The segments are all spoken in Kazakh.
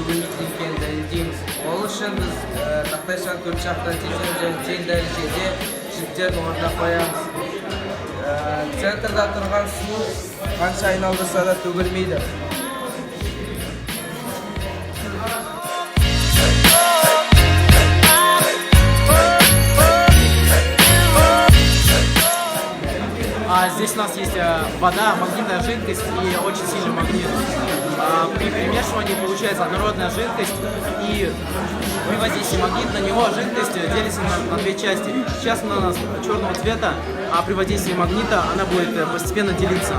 екенін дәлелдейміз. Ол үшін біз тақтайшаның төрт жақтан тең дәрежеде жіптерін орнына қоямыз. Центрда тұрған су қанша айналдырса да төгілмейді. Здесь у нас есть вода, магнитная жидкость и очень сильный магнит. При перемешивании получается однородная жидкость, и при воздействии магнита на него жидкость делится на две части. Сейчас она у нас черного цвета, а при воздействии магнита она будет постепенно делиться.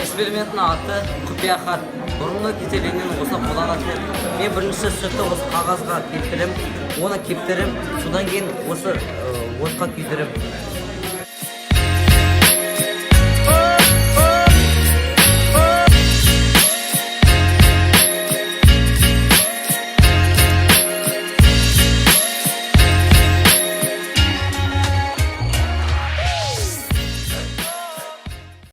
Эксперименттің аты құпия хат. Бұрынғы кетелінен осы қолданатын. Мен бірінші сүтті осы қағазға кептірім, оны кептірім, содан кейін осы отқа күйдірім.